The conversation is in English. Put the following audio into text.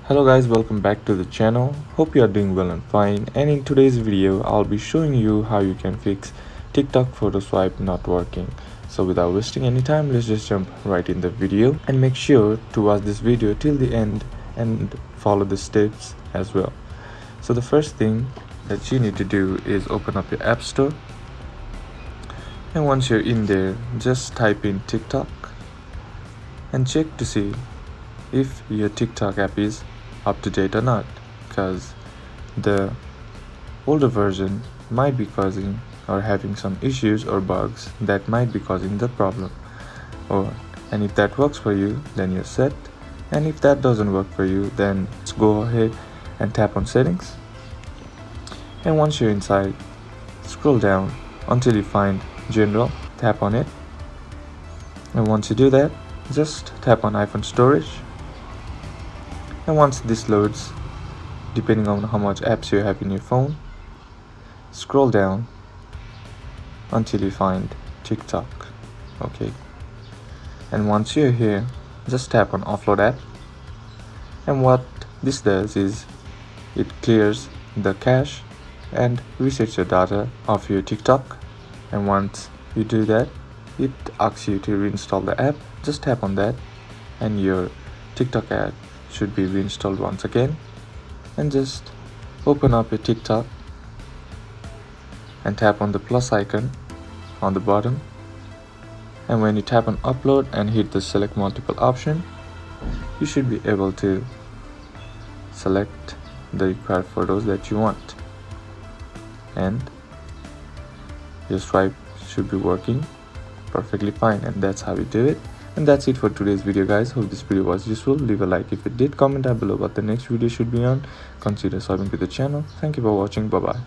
Hello guys, welcome back to the channel. Hope you are doing well and fine, and in today's video I'll be showing you how you can fix TikTok photo swipe not working. So without wasting any time, let's just jump right in the video, and make sure to watch this video till the end and follow the steps as well. So the first thing that you need to do is open up your app store, and once you're in there, just type in TikTok and check to see if your TikTok app is up to date or not, because the older version might be causing or having some issues or bugs that might be causing the problem. And if that works for you, then you're set, and if that doesn't work for you, then let's go ahead and tap on settings, and once you're inside, scroll down until you find general, tap on it, and once you do that, just tap on iPhone storage, and once this loads, depending on how much apps you have in your phone, scroll down until you find TikTok. Okay, and once you're here, just tap on offload app, and what this does is it clears the cache and resets your data of your TikTok. And once you do that, it asks you to reinstall the app. Just tap on that and your TikTok app should be reinstalled once again. And just open up your TikTok and tap on the plus icon on the bottom, and when you tap on upload and hit the select multiple option, you should be able to select the required photos that you want, and your swipe should be working perfectly fine. And that's how you do it. And that's it for today's video, guys. Hope this video was useful. Leave a like if it did, comment down below what the next video should be on, consider subscribing to the channel. Thank you for watching. Bye bye.